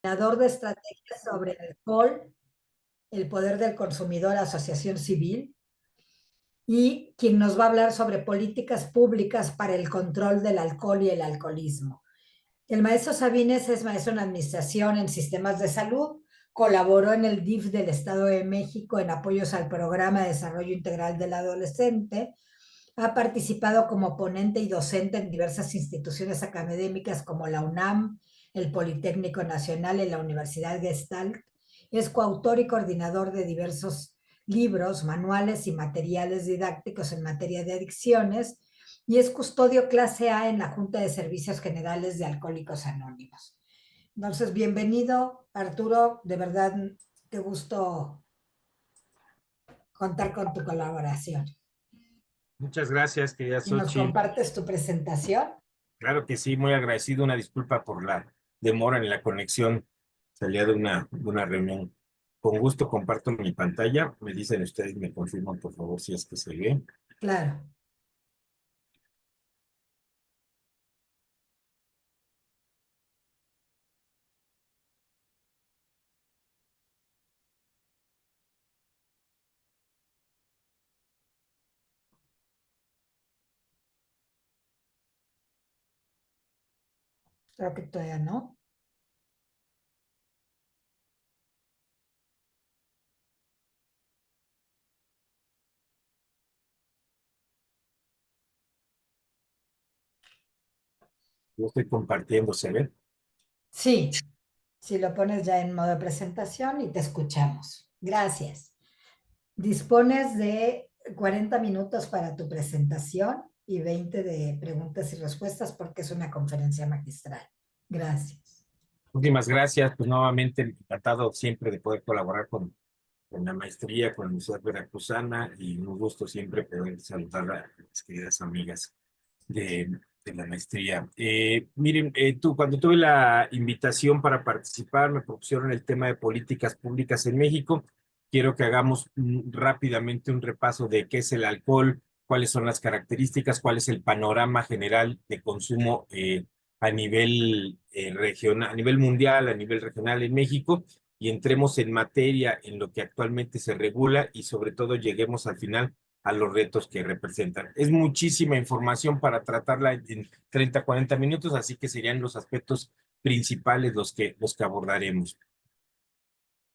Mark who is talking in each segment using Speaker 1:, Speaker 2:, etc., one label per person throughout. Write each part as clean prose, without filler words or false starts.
Speaker 1: Coordinador de estrategias sobre el alcohol, el poder del consumidor, Asociación Civil, y quien nos va a hablar sobre políticas públicas para el control del alcohol y el alcoholismo. El maestro Sabines es maestro en administración en sistemas de salud, colaboró en el DIF del Estado de México en apoyos al programa de desarrollo integral del adolescente, ha participado como ponente y docente en diversas instituciones académicas como la UNAM, el Politécnico Nacional y la Universidad Gestalt. Es coautor y coordinador de diversos libros, manuales y materiales didácticos en materia de adicciones y es custodio clase A en la Junta de Servicios Generales de Alcohólicos Anónimos. Entonces, bienvenido, Arturo. De verdad, qué gusto contar con tu colaboración.
Speaker 2: Muchas gracias, querida
Speaker 1: ¿Y nos
Speaker 2: Xochitl.
Speaker 1: compartes tu presentación?
Speaker 2: Claro que sí, muy agradecido. Una disculpa por la demora en la conexión. Salía de una reunión. Con gusto comparto mi pantalla. Me dicen ustedes, me confirman por favor si es que se ve.
Speaker 1: Claro. Creo que todavía no.
Speaker 2: Yo estoy compartiendo, ¿se ve?
Speaker 1: Sí, si lo pones ya en modo de presentación y te escuchamos. Gracias. Dispones de 40 minutos para tu presentación y 20 de preguntas y respuestas porque es una conferencia magistral. Gracias.
Speaker 2: Últimas gracias. Pues nuevamente encantado siempre de poder colaborar con la maestría, con la Universidad Veracruzana y un gusto siempre poder saludar a mis queridas amigas de la maestría. Miren, cuando tuve la invitación para participar, me propusieron el tema de políticas públicas en México. Quiero que hagamos rápidamente un repaso de qué es el alcohol, cuáles son las características, cuál es el panorama general de consumo a nivel regional, a nivel mundial, a nivel regional en México, y entremos en materia en lo que actualmente se regula y sobre todo lleguemos al final a los retos que representan. Es muchísima información para tratarla en 30, 40 minutos, así que serían los aspectos principales los que abordaremos.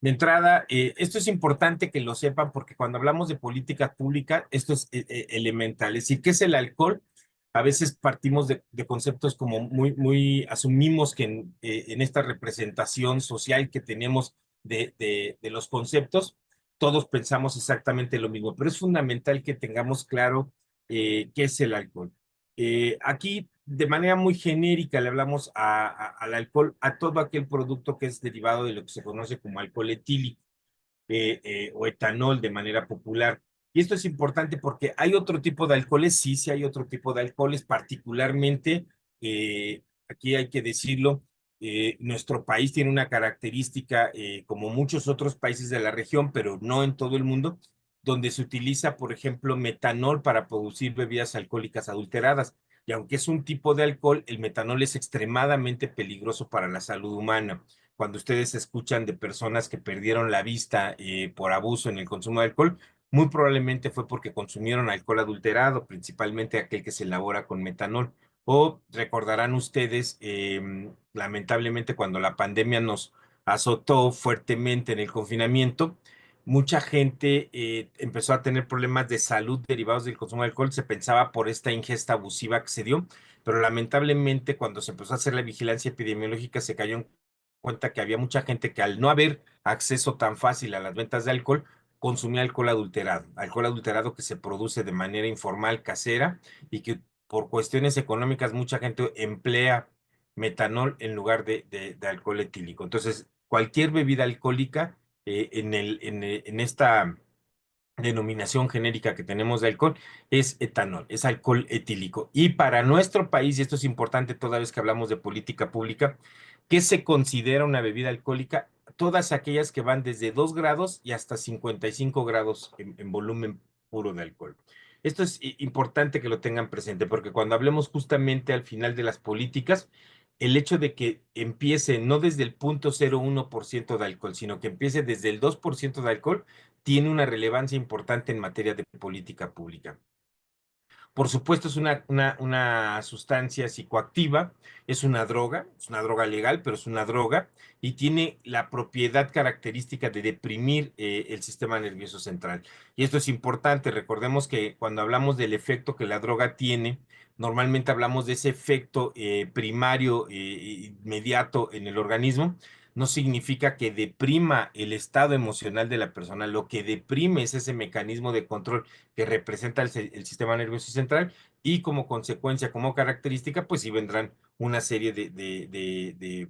Speaker 2: De entrada, esto es importante que lo sepan porque cuando hablamos de política pública, esto es elemental. Es decir, ¿qué es el alcohol? A veces partimos de conceptos como asumimos que en esta representación social que tenemos de los conceptos, todos pensamos exactamente lo mismo, pero es fundamental que tengamos claro qué es el alcohol. Aquí, de manera muy genérica, le hablamos al alcohol, a todo aquel producto que es derivado de lo que se conoce como alcohol etílico o etanol de manera popular. Y esto es importante porque hay otro tipo de alcoholes, sí hay otro tipo de alcoholes, particularmente, aquí hay que decirlo, nuestro país tiene una característica, como muchos otros países de la región, pero no en todo el mundo, donde se utiliza, por ejemplo, metanol para producir bebidas alcohólicas adulteradas. Y aunque es un tipo de alcohol, el metanol es extremadamente peligroso para la salud humana. Cuando ustedes escuchan de personas que perdieron la vista por abuso en el consumo de alcohol, muy probablemente fue porque consumieron alcohol adulterado, principalmente aquel que se elabora con metanol. O recordarán ustedes, lamentablemente, cuando la pandemia nos azotó fuertemente en el confinamiento, mucha gente empezó a tener problemas de salud derivados del consumo de alcohol. Se pensaba por esta ingesta abusiva que se dio, pero lamentablemente cuando se empezó a hacer la vigilancia epidemiológica se cayó en cuenta que había mucha gente que al no haber acceso tan fácil a las ventas de alcohol, consumía alcohol adulterado que se produce de manera informal, casera, y que por cuestiones económicas mucha gente emplea metanol en lugar de alcohol etílico. Entonces, cualquier bebida alcohólica en esta denominación genérica que tenemos de alcohol es etanol, es alcohol etílico. Y para nuestro país, y esto es importante toda vez que hablamos de política pública, ¿qué se considera una bebida alcohólica? Todas aquellas que van desde 2 grados y hasta 55 grados en volumen puro de alcohol. Esto es importante que lo tengan presente porque cuando hablemos justamente al final de las políticas, el hecho de que empiece no desde el 0.01% de alcohol, sino que empiece desde el 2% de alcohol, tiene una relevancia importante en materia de política pública. Por supuesto, es una sustancia psicoactiva, es una droga legal, pero es una droga y tiene la propiedad característica de deprimir el sistema nervioso central. Y esto es importante, recordemos que cuando hablamos del efecto que la droga tiene, normalmente hablamos de ese efecto primario inmediato en el organismo. No significa que deprima el estado emocional de la persona, lo que deprime es ese mecanismo de control que representa el sistema nervioso central y como consecuencia, como característica, pues sí vendrán una serie de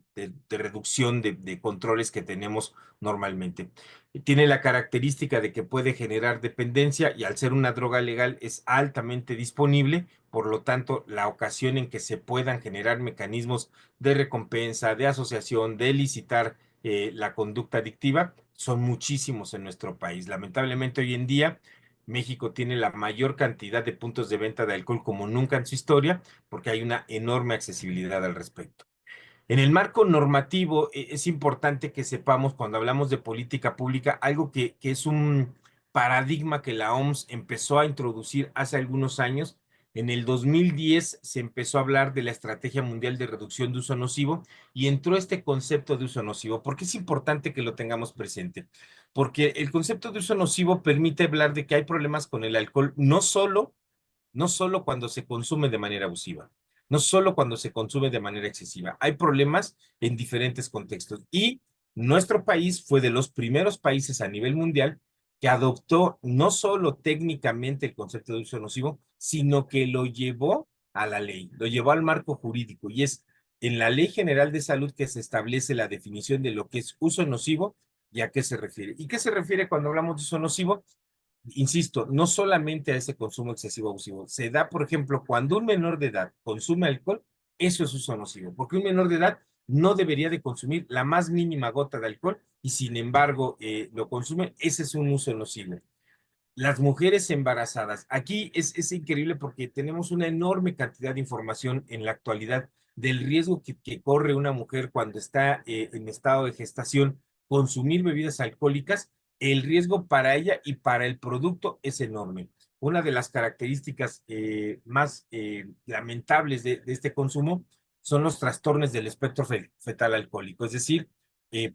Speaker 2: reducción de controles que tenemos normalmente. Tiene la característica de que puede generar dependencia y al ser una droga legal es altamente disponible, por lo tanto, la ocasión en que se puedan generar mecanismos de recompensa, de asociación, de elicitar la conducta adictiva, son muchísimos en nuestro país. Lamentablemente hoy en día México tiene la mayor cantidad de puntos de venta de alcohol como nunca en su historia, porque hay una enorme accesibilidad al respecto. En el marco normativo, es importante que sepamos cuando hablamos de política pública algo que es un paradigma que la OMS empezó a introducir hace algunos años. En el 2010 se empezó a hablar de la Estrategia Mundial de Reducción de Uso Nocivo y entró este concepto de uso nocivo. ¿Por qué es importante que lo tengamos presente? Porque el concepto de uso nocivo permite hablar de que hay problemas con el alcohol, no solo cuando se consume de manera abusiva, no solo cuando se consume de manera excesiva. Hay problemas en diferentes contextos y nuestro país fue de los primeros países a nivel mundial que adoptó no solo técnicamente el concepto de uso nocivo, sino que lo llevó a la ley, lo llevó al marco jurídico y es en la Ley General de Salud que se establece la definición de lo que es uso nocivo y a qué se refiere. ¿Y qué se refiere cuando hablamos de uso nocivo? Insisto, no solamente a ese consumo excesivo abusivo, se da, por ejemplo, cuando un menor de edad consume alcohol, eso es uso nocivo, porque un menor de edad no debería de consumir la más mínima gota de alcohol y sin embargo lo consume, ese es un uso nocivo. Las mujeres embarazadas, aquí es increíble porque tenemos una enorme cantidad de información en la actualidad del riesgo que corre una mujer cuando está en estado de gestación consumir bebidas alcohólicas, el riesgo para ella y para el producto es enorme. Una de las características más lamentables de este consumo son los trastornos del espectro fetal alcohólico, es decir,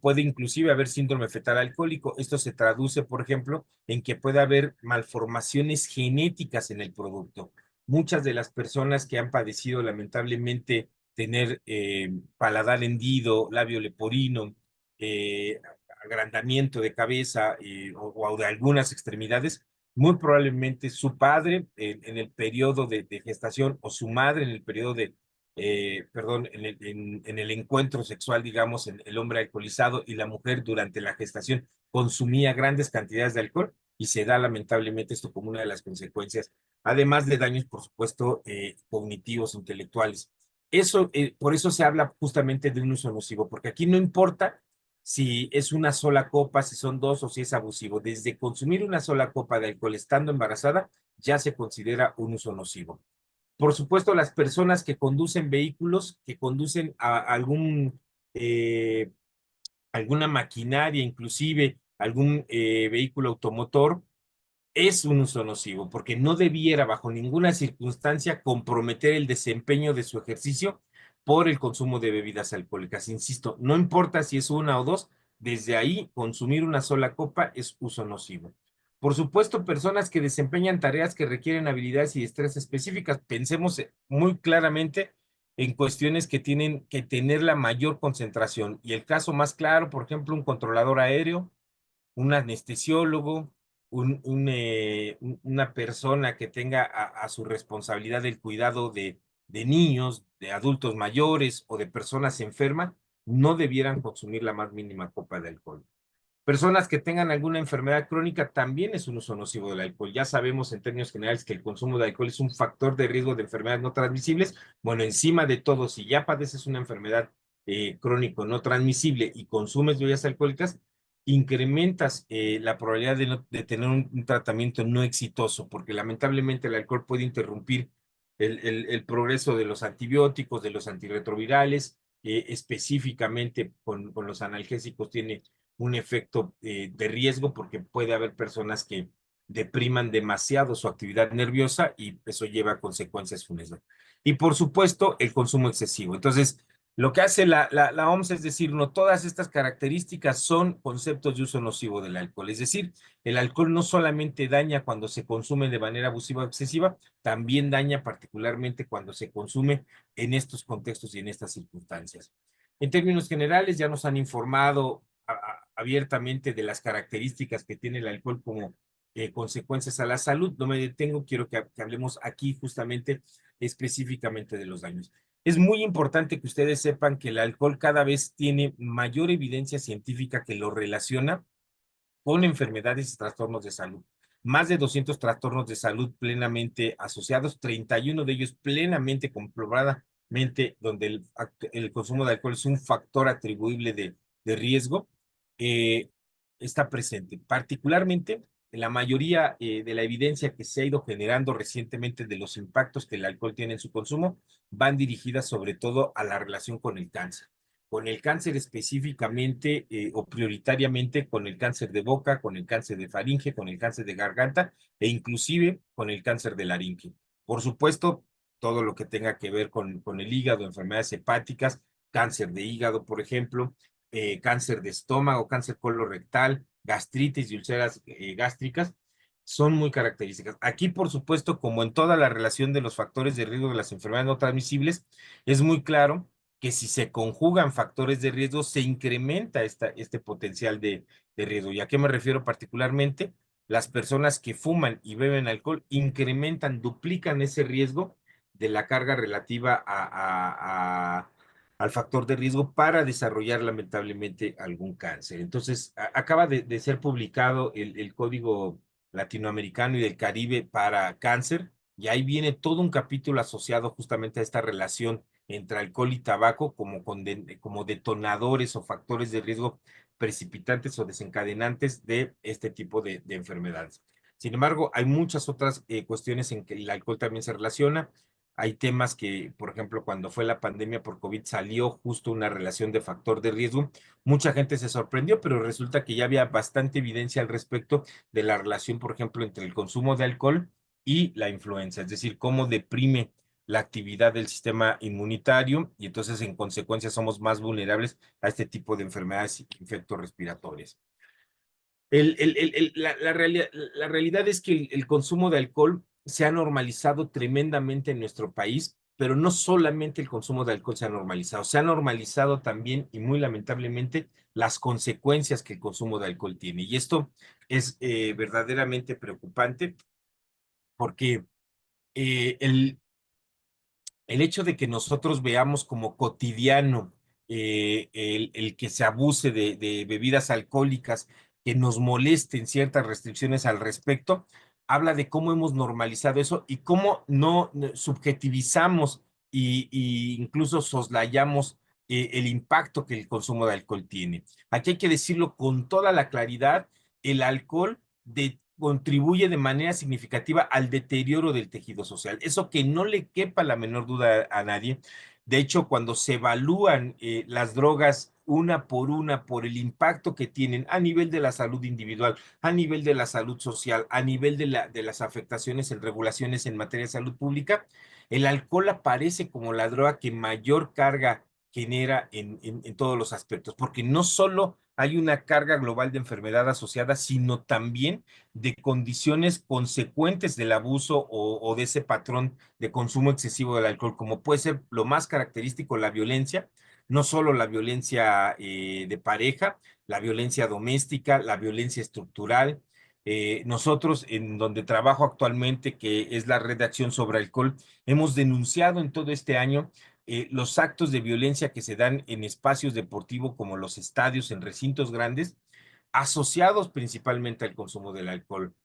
Speaker 2: puede inclusive haber síndrome fetal alcohólico. Esto se traduce, por ejemplo, en que puede haber malformaciones genéticas en el producto. Muchas de las personas que han padecido lamentablemente tener paladar hendido, labio leporino, eh, agrandamiento de cabeza o de algunas extremidades, muy probablemente su padre en el periodo de gestación o su madre en el periodo perdón, en el encuentro sexual, digamos, en el hombre alcoholizado y la mujer durante la gestación consumía grandes cantidades de alcohol y se da lamentablemente esto como una de las consecuencias, además de daños, por supuesto, cognitivos, intelectuales. Por eso se habla justamente de un uso nocivo, porque aquí no importa si es una sola copa, si son dos o si es abusivo. Desde consumir una sola copa de alcohol estando embarazada, ya se considera un uso nocivo. Por supuesto, las personas que conducen vehículos, que conducen a eh, alguna maquinaria, inclusive algún vehículo automotor, es un uso nocivo, porque no debiera bajo ninguna circunstancia comprometer el desempeño de su ejercicio por el consumo de bebidas alcohólicas. Insisto, no importa si es una o dos, desde ahí consumir una sola copa es uso nocivo. Por supuesto, personas que desempeñan tareas que requieren habilidades y destrezas específicas, pensemos muy claramente en cuestiones que tienen que tener la mayor concentración. Y el caso más claro, por ejemplo, un controlador aéreo, un anestesiólogo, una persona que tenga a su responsabilidad el cuidado de niños, de adultos mayores o de personas enfermas, no debieran consumir la más mínima copa de alcohol. Personas que tengan alguna enfermedad crónica también es un uso nocivo del alcohol. Ya sabemos en términos generales que el consumo de alcohol es un factor de riesgo de enfermedades no transmisibles. Bueno, encima de todo, si ya padeces una enfermedad crónico no transmisible y consumes bebidas alcohólicas, incrementas la probabilidad de tener un tratamiento no exitoso, porque lamentablemente el alcohol puede interrumpir el progreso de los antibióticos, de los antirretrovirales, específicamente con los analgésicos tiene un efecto de riesgo porque puede haber personas que depriman demasiado su actividad nerviosa y eso lleva a consecuencias funestas. Y por supuesto, el consumo excesivo. Entonces, lo que hace la OMS es decir, no todas estas características son conceptos de uso nocivo del alcohol. Es decir, el alcohol no solamente daña cuando se consume de manera abusiva o excesiva, también daña particularmente cuando se consume en estos contextos y en estas circunstancias. En términos generales, ya nos han informado abiertamente de las características que tiene el alcohol como consecuencias a la salud. No me detengo, quiero que hablemos aquí justamente específicamente de los daños. Es muy importante que ustedes sepan que el alcohol cada vez tiene mayor evidencia científica que lo relaciona con enfermedades y trastornos de salud. Más de 200 trastornos de salud plenamente asociados, 31 de ellos plenamente comprobadamente donde el consumo de alcohol es un factor atribuible de riesgo, eh, está presente. Particularmente, la mayoría de la evidencia que se ha ido generando recientemente de los impactos que el alcohol tiene en su consumo van dirigidas sobre todo a la relación con el cáncer específicamente o prioritariamente con el cáncer de boca, con el cáncer de faringe, con el cáncer de garganta e inclusive con el cáncer de laringe. Por supuesto, todo lo que tenga que ver con el hígado, enfermedades hepáticas, cáncer de hígado, por ejemplo, cáncer de estómago, cáncer colorectal, gastritis y úlceras gástricas, son muy características. Aquí, por supuesto, como en toda la relación de los factores de riesgo de las enfermedades no transmisibles, es muy claro que si se conjugan factores de riesgo, se incrementa este potencial de riesgo. ¿Y a qué me refiero particularmente? Las personas que fuman y beben alcohol incrementan, duplican ese riesgo de la carga relativa al factor de riesgo para desarrollar lamentablemente algún cáncer. Entonces, acaba de ser publicado el Código Latinoamericano y del Caribe para cáncer, y ahí viene todo un capítulo asociado justamente a esta relación entre alcohol y tabaco como detonadores o factores de riesgo precipitantes o desencadenantes de este tipo de enfermedades. Sin embargo, hay muchas otras cuestiones en que el alcohol también se relaciona. Hay temas que, por ejemplo, cuando fue la pandemia por COVID salió justo una relación de factor de riesgo. Mucha gente se sorprendió, pero resulta que ya había bastante evidencia al respecto de la relación, por ejemplo, entre el consumo de alcohol y la influenza, es decir, cómo deprime la actividad del sistema inmunitario y entonces en consecuencia somos más vulnerables a este tipo de enfermedades infectorrespiratorias. La realidad es que el consumo de alcohol se ha normalizado tremendamente en nuestro país, pero no solamente el consumo de alcohol se ha normalizado también y muy lamentablemente las consecuencias que el consumo de alcohol tiene. Y esto es verdaderamente preocupante porque el hecho de que nosotros veamos como cotidiano el que se abuse de bebidas alcohólicas, que nos molesten ciertas restricciones al respecto, habla de cómo hemos normalizado eso y cómo no subjetivizamos y incluso soslayamos el impacto que el consumo de alcohol tiene. Aquí hay que decirlo con toda la claridad, el alcohol contribuye de manera significativa al deterioro del tejido social. Eso que no le quepa la menor duda a nadie. De hecho, cuando se evalúan las drogas una por el impacto que tienen a nivel de la salud individual, a nivel de la salud social, a nivel de las afectaciones en regulaciones en materia de salud pública, el alcohol aparece como la droga que mayor carga genera en todos los aspectos, porque no solo hay una carga global de enfermedad asociada, sino también de condiciones consecuentes del abuso o de ese patrón de consumo excesivo del alcohol, como puede ser lo más característico, la violencia, no solo la violencia de pareja, la violencia doméstica, la violencia estructural. Nosotros, en donde trabajo actualmente, que es la Red de Acción sobre Alcohol, hemos denunciado en todo este año los actos de violencia que se dan en espacios deportivos como los estadios, en recintos grandes, asociados principalmente al consumo del alcohol.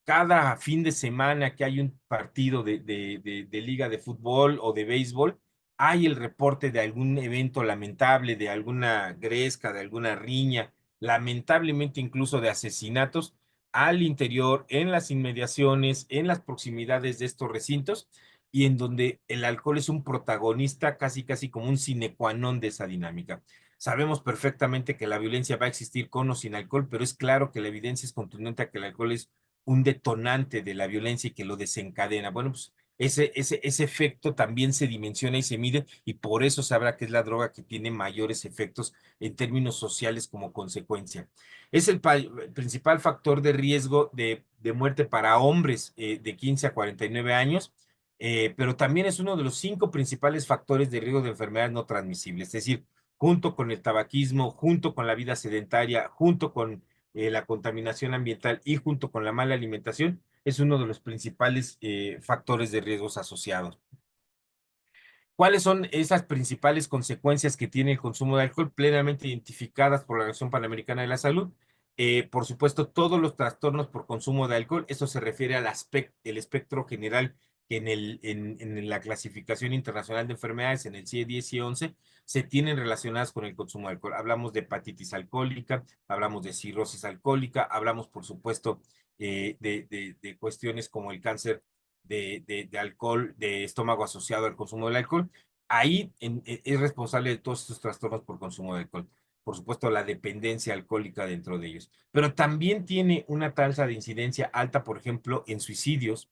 Speaker 2: Cada fin de semana que hay un partido de liga de fútbol o de béisbol, hay el reporte de algún evento lamentable, de alguna gresca, de alguna riña, lamentablemente incluso de asesinatos al interior, en las inmediaciones, en las proximidades de estos recintos, y en donde el alcohol es un protagonista casi como un sine qua non de esa dinámica. Sabemos perfectamente que la violencia va a existir con o sin alcohol, pero es claro que la evidencia es contundente a que el alcohol es un detonante de la violencia y que lo desencadena. Bueno, pues ese efecto también se dimensiona y se mide, y por eso sabrá que es la droga que tiene mayores efectos en términos sociales como consecuencia. Es el principal factor de riesgo de muerte para hombres de 15 a 49 años, pero también es uno de los 5 principales factores de riesgo de enfermedades no transmisibles, es decir, junto con el tabaquismo, junto con la vida sedentaria, junto con la contaminación ambiental y junto con la mala alimentación, es uno de los principales factores de riesgos asociados. ¿Cuáles son esas principales consecuencias que tiene el consumo de alcohol plenamente identificadas por la Organización Panamericana de la Salud? Por supuesto, todos los trastornos por consumo de alcohol, eso se refiere al el espectro general que en la clasificación internacional de enfermedades, en el CIE-10 y 11, se tienen relacionadas con el consumo de alcohol. Hablamos de hepatitis alcohólica, hablamos de cirrosis alcohólica, hablamos, por supuesto, de cuestiones como el cáncer de alcohol, de estómago asociado al consumo del alcohol. Ahí es responsable de todos estos trastornos por consumo de alcohol. Por supuesto, la dependencia alcohólica dentro de ellos. Pero también tiene una tasa de incidencia alta, por ejemplo, en suicidios,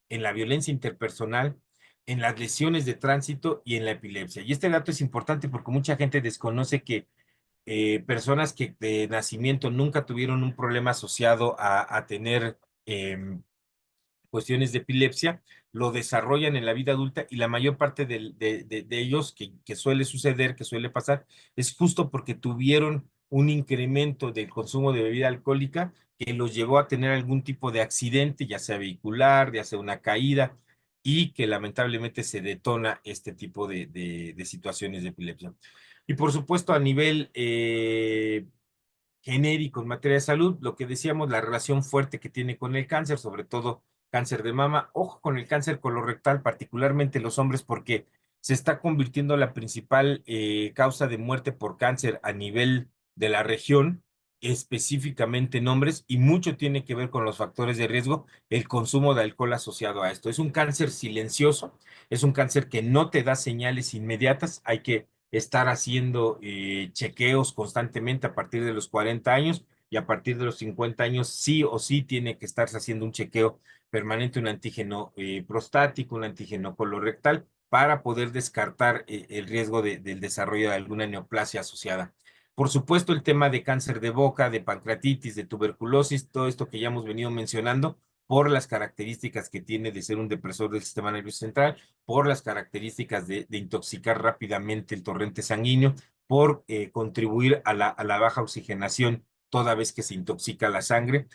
Speaker 2: en la violencia interpersonal, en las lesiones de tránsito y en la epilepsia. Y este dato es importante porque mucha gente desconoce que personas que de nacimiento nunca tuvieron un problema asociado a tener cuestiones de epilepsia, lo desarrollan en la vida adulta, y la mayor parte de ellos que suele suceder, que suele pasar, es justo porque tuvieron un incremento del consumo de bebida alcohólica que los llevó a tener algún tipo de accidente, ya sea vehicular, ya sea una caída, y que lamentablemente se detona este tipo de situaciones de epilepsia. Y por supuesto, a nivel genérico en materia de salud, lo que decíamos, la relación fuerte que tiene con el cáncer, sobre todo cáncer de mama. Ojo con el cáncer colorectal, particularmente los hombres, porque se está convirtiendo la principal causa de muerte por cáncer a nivel de la región, específicamente en hombres, y mucho tiene que ver con los factores de riesgo, el consumo de alcohol asociado a esto. Es un cáncer silencioso, es un cáncer que no te da señales inmediatas, hay que estar haciendo chequeos constantemente a partir de los 40 años, y a partir de los 50 años sí o sí tiene que estarse haciendo un chequeo permanente, un antígeno prostático, un antígeno colorectal, para poder descartar el riesgo del desarrollo de alguna neoplasia asociada. Por supuesto, el tema de cáncer de boca, de pancreatitis, de tuberculosis, todo esto que ya hemos venido mencionando, por las características que tiene de ser un depresor del sistema nervioso central, por las características de intoxicar rápidamente el torrente sanguíneo, por contribuir a la baja oxigenación toda vez que se intoxica la sangre,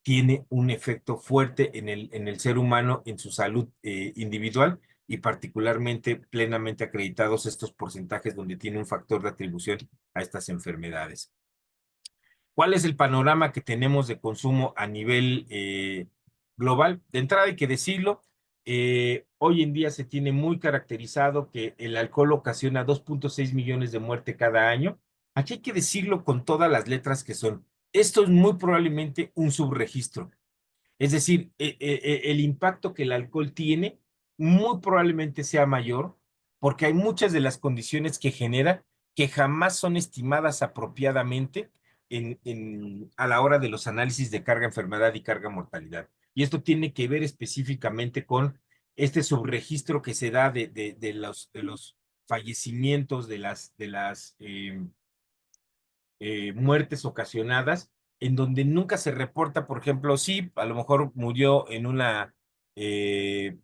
Speaker 2: tiene un efecto fuerte en el ser humano, en su salud individual, y particularmente plenamente acreditados estos porcentajes donde tiene un factor de atribución a estas enfermedades. ¿Cuál es el panorama que tenemos de consumo a nivel global? De entrada hay que decirlo, hoy en día se tiene muy caracterizado que el alcohol ocasiona 2.6 millones de muertes cada año. Aquí hay que decirlo con todas las letras que son. Esto es muy probablemente un subregistro. Es decir, el impacto que el alcohol tiene muy probablemente sea mayor, porque hay muchas de las condiciones que genera que jamás son estimadas apropiadamente a la hora de los análisis de carga enfermedad y carga mortalidad. Y esto tiene que ver específicamente con este subregistro que se da de los fallecimientos, de las muertes ocasionadas, en donde nunca se reporta, por ejemplo, sí, a lo mejor murió en una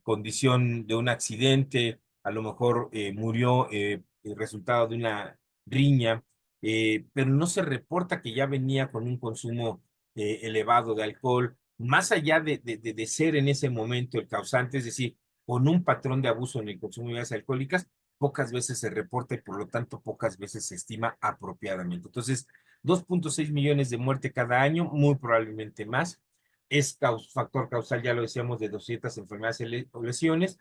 Speaker 2: condición de un accidente, a lo mejor murió el resultado de una riña, pero no se reporta que ya venía con un consumo elevado de alcohol, más allá de ser en ese momento el causante, es decir, con un patrón de abuso en el consumo de bebidas alcohólicas, pocas veces se reporta, y por lo tanto pocas veces se estima apropiadamente. Entonces, 2.6 millones de muertes cada año, muy probablemente más. Es factor causal, ya lo decíamos, de 200 enfermedades o lesiones.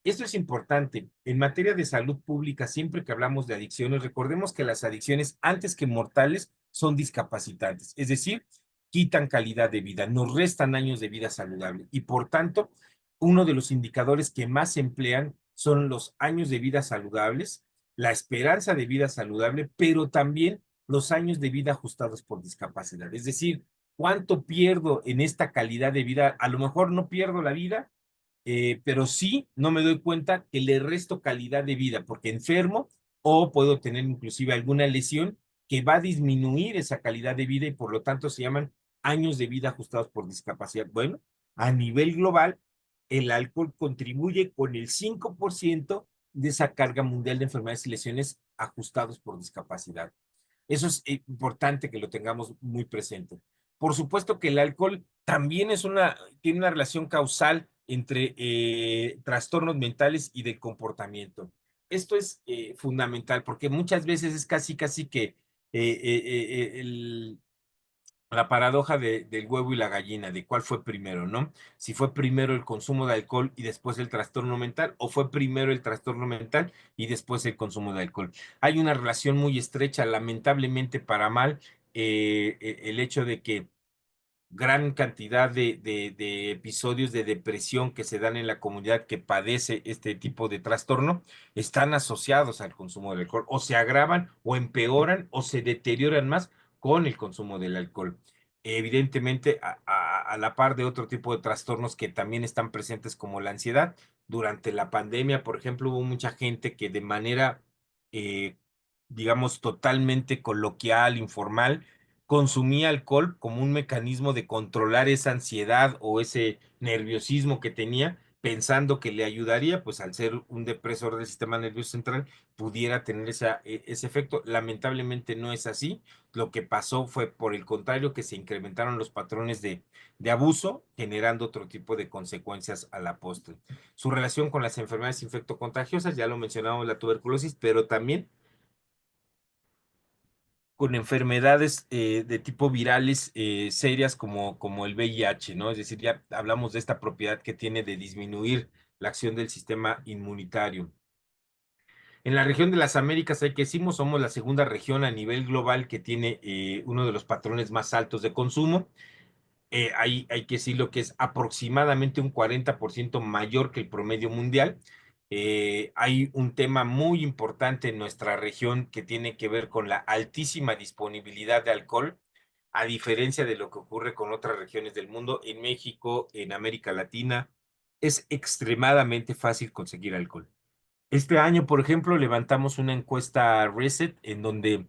Speaker 2: Esto es importante. En materia de salud pública, siempre que hablamos de adicciones, recordemos que las adicciones, antes que mortales, son discapacitantes. Es decir, quitan calidad de vida, nos restan años de vida saludable, y por tanto, uno de los indicadores que más se emplean son los años de vida saludables, la esperanza de vida saludable, pero también los años de vida ajustados por discapacidad. Es decir, ¿cuánto pierdo en esta calidad de vida? A lo mejor no pierdo la vida, pero sí no me doy cuenta que le resto calidad de vida porque enfermo o puedo tener inclusive alguna lesión que va a disminuir esa calidad de vida y por lo tanto se llaman años de vida ajustados por discapacidad. Bueno, a nivel global, el alcohol contribuye con el 5% de esa carga mundial de enfermedades y lesiones ajustados por discapacidad. Eso es importante que lo tengamos muy presente. Por supuesto que el alcohol también tiene una relación causal entre trastornos mentales y de comportamiento. Esto es fundamental porque muchas veces es casi que la paradoja del huevo y la gallina, de cuál fue primero, ¿no? Si fue primero el consumo de alcohol y después el trastorno mental, o fue primero el trastorno mental y después el consumo de alcohol. Hay una relación muy estrecha, lamentablemente para mal, el hecho de que gran cantidad de episodios de depresión que se dan en la comunidad que padece este tipo de trastorno están asociados al consumo del alcohol, o se agravan o empeoran o se deterioran más con el consumo del alcohol. Evidentemente, a la par de otro tipo de trastornos que también están presentes como la ansiedad. Durante la pandemia, por ejemplo, hubo mucha gente que de manera, eh, digamos, totalmente coloquial, informal, consumía alcohol como un mecanismo de controlar esa ansiedad o ese nerviosismo que tenía, pensando que le ayudaría, pues al ser un depresor del sistema nervioso central, pudiera tener ese efecto. Lamentablemente no es así. Lo que pasó fue, por el contrario, que se incrementaron los patrones de abuso, generando otro tipo de consecuencias a la postre. Su relación con las enfermedades infectocontagiosas, ya lo mencionamos, la tuberculosis, pero también con enfermedades de tipo virales serias como el VIH, ¿no? Es decir, ya hablamos de esta propiedad que tiene de disminuir la acción del sistema inmunitario. En la región de las Américas, hay que decimos, somos la segunda región a nivel global que tiene uno de los patrones más altos de consumo. Hay que decirlo que es aproximadamente un 40% mayor que el promedio mundial. Hay un tema muy importante en nuestra región que tiene que ver con la altísima disponibilidad de alcohol, a diferencia de lo que ocurre con otras regiones del mundo. En México, en América Latina, es extremadamente fácil conseguir alcohol. Este año, por ejemplo, levantamos una encuesta Reset en donde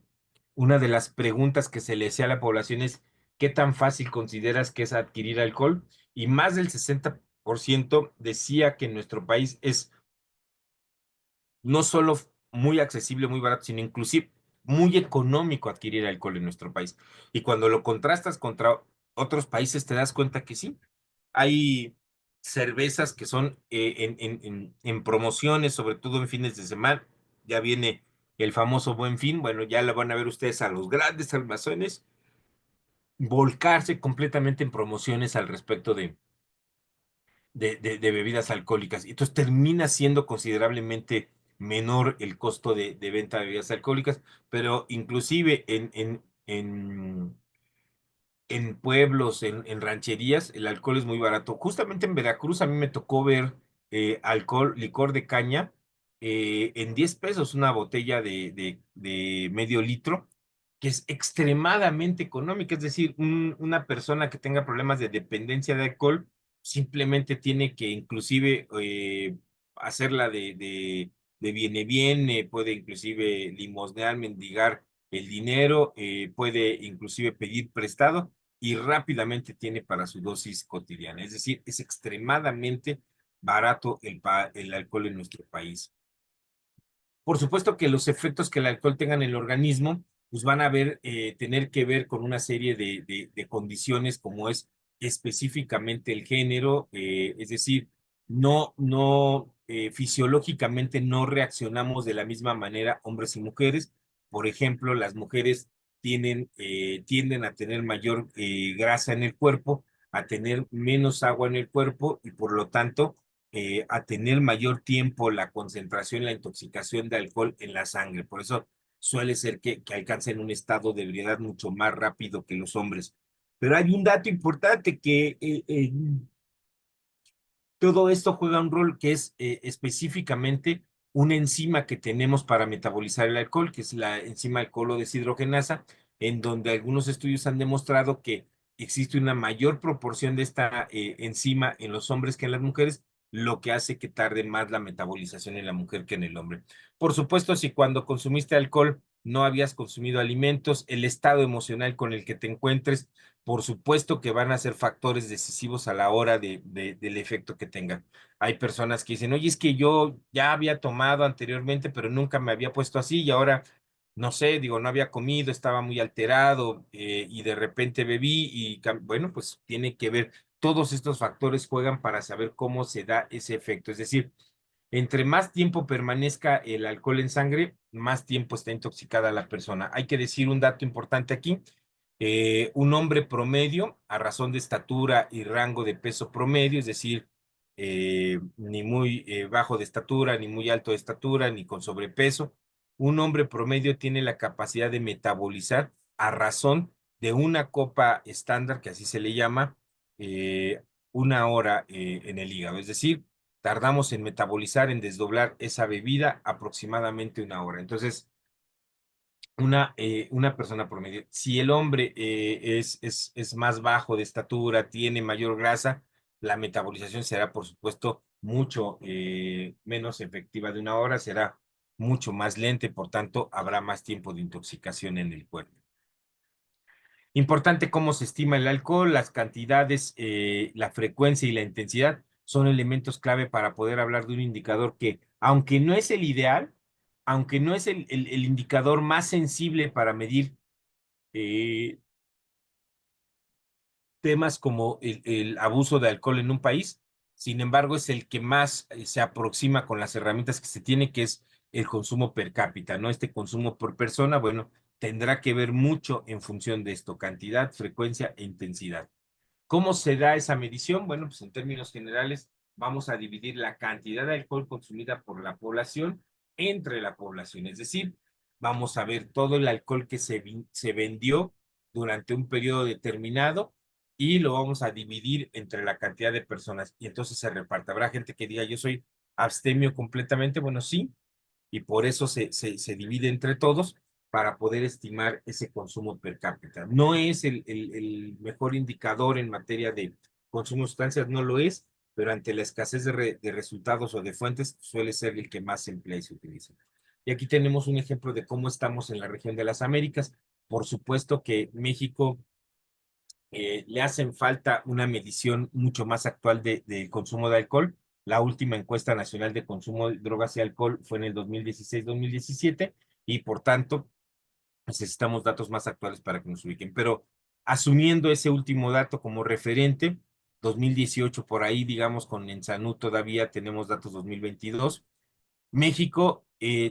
Speaker 2: una de las preguntas que se le hacía a la población es ¿qué tan fácil consideras que es adquirir alcohol? Y más del 60% decía que en nuestro país es no solo muy accesible, muy barato, sino inclusive muy económico adquirir alcohol en nuestro país. Y cuando lo contrastas contra otros países, te das cuenta que sí, hay cervezas que son en promociones, sobre todo en fines de semana. Ya viene el famoso Buen Fin. Bueno, ya la van a ver ustedes a los grandes almacenes volcarse completamente en promociones al respecto de bebidas alcohólicas. Entonces termina siendo considerablemente menor el costo de venta de bebidas alcohólicas, pero inclusive en pueblos, en rancherías, el alcohol es muy barato. Justamente en Veracruz a mí me tocó ver licor de caña en 10 pesos una botella de medio litro, que es extremadamente económica. Es decir, una persona que tenga problemas de dependencia de alcohol simplemente tiene que inclusive hacerla de viene bien, puede inclusive limosnear, mendigar el dinero, puede inclusive pedir prestado y rápidamente tiene para su dosis cotidiana. Es decir, es extremadamente barato el alcohol en nuestro país. Por supuesto que los efectos que el alcohol tenga en el organismo, pues van a tener que ver con una serie de condiciones como es específicamente el género, es decir, fisiológicamente no reaccionamos de la misma manera hombres y mujeres. Por ejemplo, las mujeres tienden a tener mayor grasa en el cuerpo, a tener menos agua en el cuerpo y por lo tanto a tener mayor tiempo la concentración, la intoxicación de alcohol en la sangre. Por eso suele ser que alcancen un estado de ebriedad mucho más rápido que los hombres. Pero hay un dato importante que Todo esto juega un rol que es específicamente una enzima que tenemos para metabolizar el alcohol, que es la enzima alcoholo deshidrogenasa, en donde algunos estudios han demostrado que existe una mayor proporción de esta enzima en los hombres que en las mujeres, lo que hace que tarde más la metabolización en la mujer que en el hombre. Por supuesto, si cuando consumiste alcohol no habías consumido alimentos, el estado emocional con el que te encuentres, por supuesto que van a ser factores decisivos a la hora del efecto que tengan. Hay personas que dicen, oye, es que yo ya había tomado anteriormente, pero nunca me había puesto así y ahora, no sé, digo, no había comido, estaba muy alterado y de repente bebí y, bueno, pues tiene que ver, todos estos factores juegan para saber cómo se da ese efecto. Es decir, entre más tiempo permanezca el alcohol en sangre, más tiempo está intoxicada la persona. Hay que decir un dato importante aquí. Un hombre promedio, a razón de estatura y rango de peso promedio, es decir, ni muy bajo de estatura, ni muy alto de estatura, ni con sobrepeso, un hombre promedio tiene la capacidad de metabolizar a razón de una copa estándar, que así se le llama, eh, una hora en el hígado. Es decir, tardamos en metabolizar, en desdoblar esa bebida aproximadamente una hora. Entonces, una persona promedio, si el hombre es más bajo de estatura, tiene mayor grasa, la metabolización será, por supuesto, mucho menos efectiva de una hora, será mucho más lenta y, por tanto, habrá más tiempo de intoxicación en el cuerpo. Importante cómo se estima el alcohol, las cantidades, la frecuencia y la intensidad son elementos clave para poder hablar de un indicador que, aunque no es el ideal, aunque no es el indicador más sensible para medir eh, temas como el abuso de alcohol en un país, sin embargo, es el que más se aproxima con las herramientas que se tiene, que es el consumo per cápita, ¿no? Este consumo por persona, bueno, tendrá que ver mucho en función de esto, cantidad, frecuencia e intensidad. ¿Cómo se da esa medición? Bueno, pues en términos generales vamos a dividir la cantidad de alcohol consumida por la población entre la población, es decir, vamos a ver todo el alcohol que se vendió durante un periodo determinado y lo vamos a dividir entre la cantidad de personas y entonces se reparte. Habrá gente que diga, yo soy abstemio completamente, bueno, sí, y por eso se divide entre todos para poder estimar ese consumo per cápita. No es el mejor indicador en materia de consumo de sustancias, no lo es, pero ante la escasez de resultados o de fuentes suele ser el que más se emplea y se utiliza. Y aquí tenemos un ejemplo de cómo estamos en la región de las Américas. Por supuesto que México le hacen falta una medición mucho más actual del consumo de alcohol. La última encuesta nacional de consumo de drogas y alcohol fue en el 2016-2017 y por tanto necesitamos datos más actuales para que nos ubiquen. Pero asumiendo ese último dato como referente, 2018 por ahí, digamos, con Ensanud todavía tenemos datos 2022. México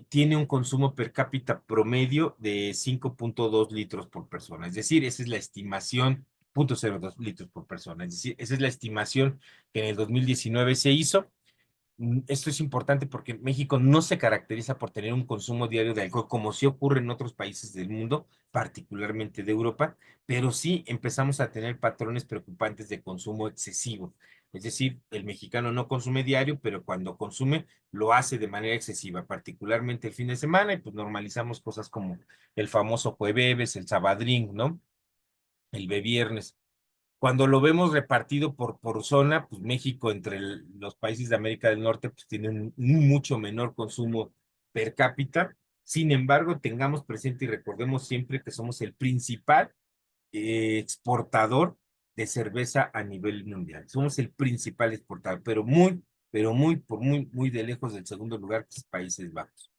Speaker 2: tiene un consumo per cápita promedio de 5.2 litros por persona, es decir, esa es la estimación, 0.02 litros por persona, es decir, esa es la estimación que en el 2019 se hizo. Esto es importante porque México no se caracteriza por tener un consumo diario de alcohol como sí ocurre en otros países del mundo, particularmente de Europa, pero sí empezamos a tener patrones preocupantes de consumo excesivo. Es decir, el mexicano no consume diario, pero cuando consume lo hace de manera excesiva, particularmente el fin de semana, y pues normalizamos cosas como el famoso jueves, el sabadrín, ¿no? El viernes. Cuando lo vemos repartido por zona, pues México entre los países de América del Norte pues tiene un mucho menor consumo per cápita. Sin embargo, tengamos presente y recordemos siempre que somos el principal exportador de cerveza a nivel mundial. Somos el principal exportador, muy de lejos del segundo lugar, que es Países Bajos.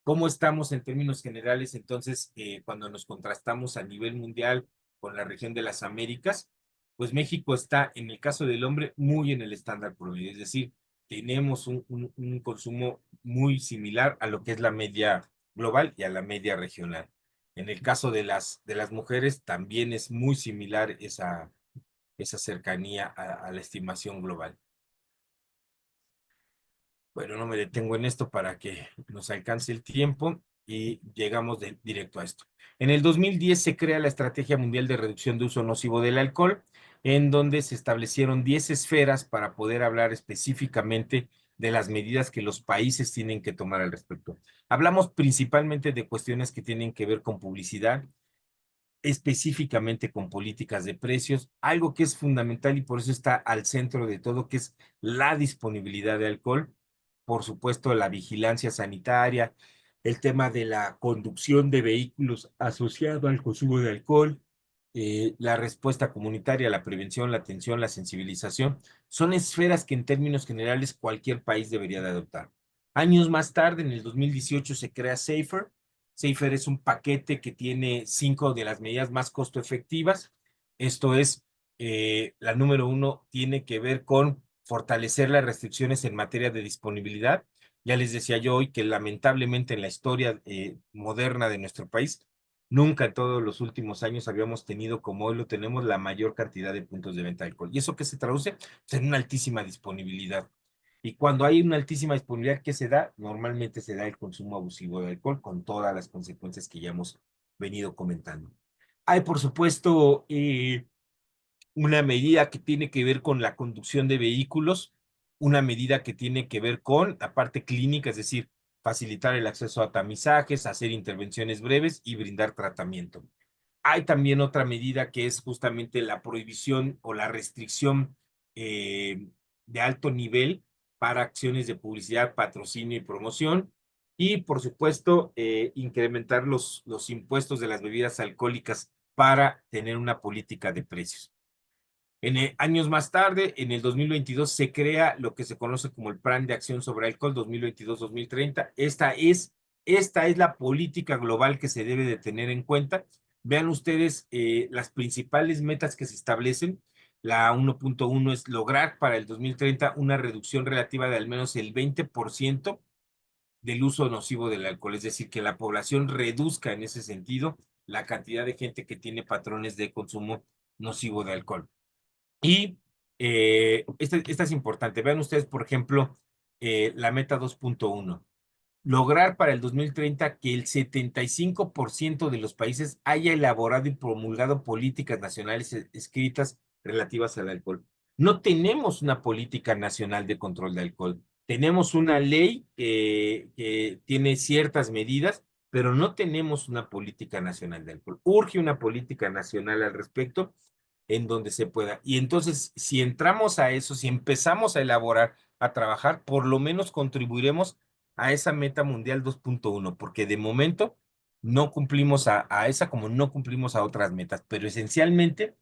Speaker 2: ¿Cómo estamos en términos generales entonces cuando nos contrastamos a nivel mundial con la región de las Américas? Pues México está, en el caso del hombre, muy en el estándar promedio, es decir, tenemos un consumo muy similar a lo que es la media global y a la media regional. En el caso de las mujeres, también es muy similar esa cercanía a la estimación global. Bueno, no me detengo en esto para que nos alcance el tiempo. y llegamos directo a esto. En el 2010 se crea la Estrategia Mundial de Reducción de Uso Nocivo del Alcohol, en donde se establecieron 10 esferas para poder hablar específicamente de las medidas que los países tienen que tomar al respecto. Hablamos principalmente de cuestiones que tienen que ver con publicidad, específicamente con políticas de precios, algo que es fundamental y por eso está al centro de todo, que es la disponibilidad de alcohol, por supuesto la vigilancia sanitaria, el tema de la conducción de vehículos asociado al consumo de alcohol, la respuesta comunitaria, la prevención, la atención, la sensibilización, son esferas que en términos generales cualquier país debería de adoptar. Años más tarde, en el 2018, se crea SAFER. SAFER es un paquete que tiene 5 de las medidas más costo efectivas. Esto es, la número 1 tiene que ver con fortalecer las restricciones en materia de disponibilidad. Ya les decía yo hoy que lamentablemente en la historia moderna de nuestro país, nunca en todos los últimos años habíamos tenido como hoy lo tenemos la mayor cantidad de puntos de venta de alcohol. ¿Y eso qué se traduce? Pues en una altísima disponibilidad. Y cuando hay una altísima disponibilidad, ¿qué se da? Normalmente se da el consumo abusivo de alcohol con todas las consecuencias que ya hemos venido comentando. Hay, por supuesto, una medida que tiene que ver con la conducción de vehículos, una medida que tiene que ver con la parte clínica, es decir, facilitar el acceso a tamizajes, hacer intervenciones breves y brindar tratamiento. Hay también otra medida que es justamente la prohibición o la restricción de alto nivel para acciones de publicidad, patrocinio y promoción. Y, por supuesto, incrementar los impuestos de las bebidas alcohólicas para tener una política de precios. Años más tarde, en el 2022, se crea lo que se conoce como el Plan de Acción sobre Alcohol 2022-2030. Esta es la política global que se debe de tener en cuenta. Vean ustedes las principales metas que se establecen. La 1.1 es lograr para el 2030 una reducción relativa de al menos el 20% del uso nocivo del alcohol, es decir, que la población reduzca en ese sentido la cantidad de gente que tiene patrones de consumo nocivo de alcohol. Y esta es importante. Vean ustedes, por ejemplo, la meta 2.1. Lograr para el 2030 que el 75% de los países haya elaborado y promulgado políticas nacionales escritas relativas al alcohol. No tenemos una política nacional de control de alcohol. Tenemos una ley que tiene ciertas medidas, pero no tenemos una política nacional de alcohol. Urge una política nacional al respecto en donde se pueda. Y entonces, si entramos a eso, si empezamos a elaborar, a trabajar, por lo menos contribuiremos a esa meta mundial 2.1, porque de momento no cumplimos a esa como no cumplimos a otras metas, pero esencialmente